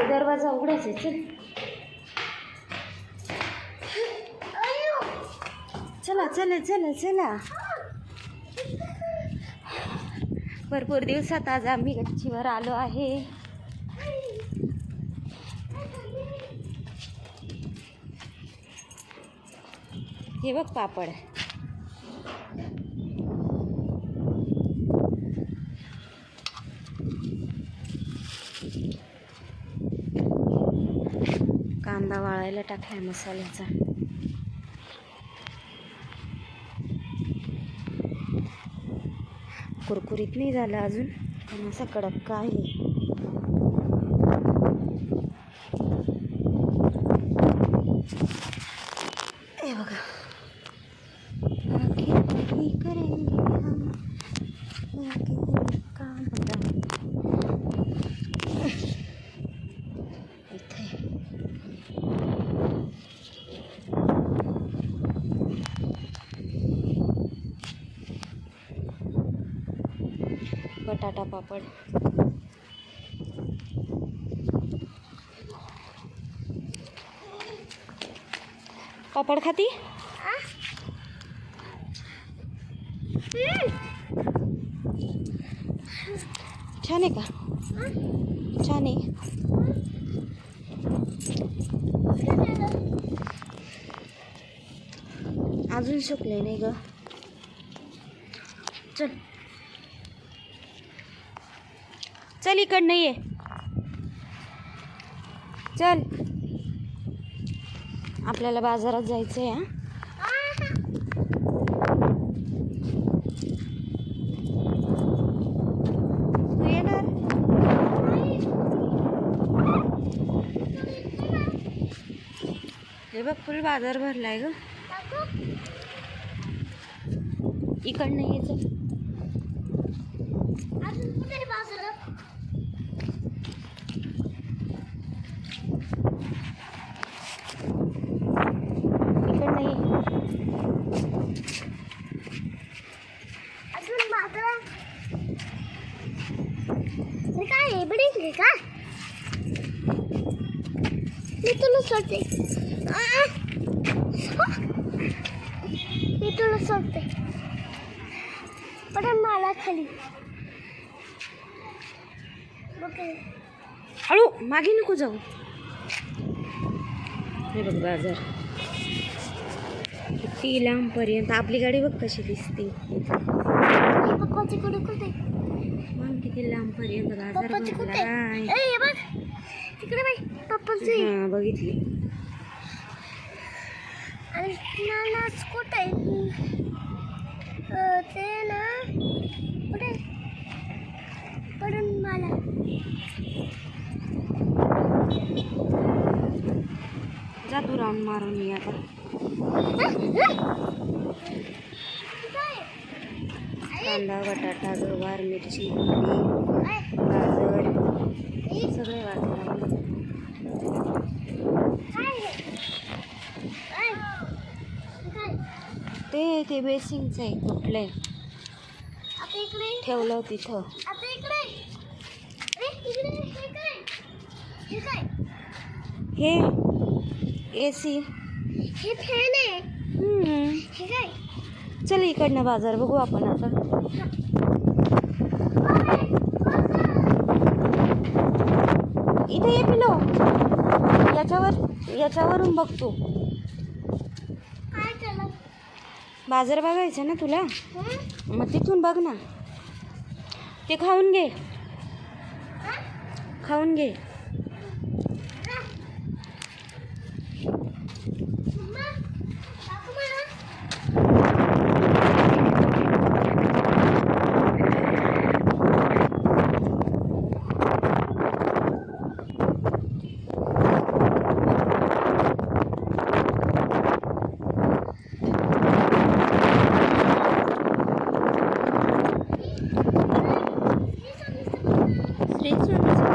दरवाजा उघडायचा. चल चला चला चला चला. भरपूर दिवसात आज आम्ही गच्चीवर आलो आहे. हे बघ पापड. कांदा वाळायला टाकलाय मसाल्याचा. कुरकुरीत नाही झाला अजून, पण असा कडक आहे. हे बघा. बटाटा पापड. पापड खाती? छान आहे का? छान आहे. अजून सुकले नाही ग. चल चल इकडनं ये. चल आपल्याला बाजारात जायचं आहे. तू येणार? हे बघ फुल बाजार भरलाय ग. इकडनं यायचं. काय बडी का? मी तुला सोडते. मी तुला सोडते. पण मला खाली हळू मागे नको जाऊ. हे बघ बाजार किती लांब पर्यंत. आपली गाडी बघ कशी दिसते. पप्पाची कुठे कुठे मग किती लांब पर्यंत बाजार भरलाय. बघ तिकडे बाई पप्पाची. हा बघितली. आणि नानाच कुठे ते ना कुठे पडून मला. जा तू राऊंड मारून ये आता. कांदा बटाटा गवार मिरची गाजर सगळे वाटलं. ते बेसिंगचं आहे. कुठलं ठेवलं तिथं. हे AC. हे फॅन आहे. हे काय? चल इकडनं बाजार बघू आपण आता. इथे ये पिलो. याच्यावरून बघतो. काय केलं? बाजार बघायचा ना तुला, मग तिथून बघ ना. ते खाऊन घे. खाऊन घे. Thanks for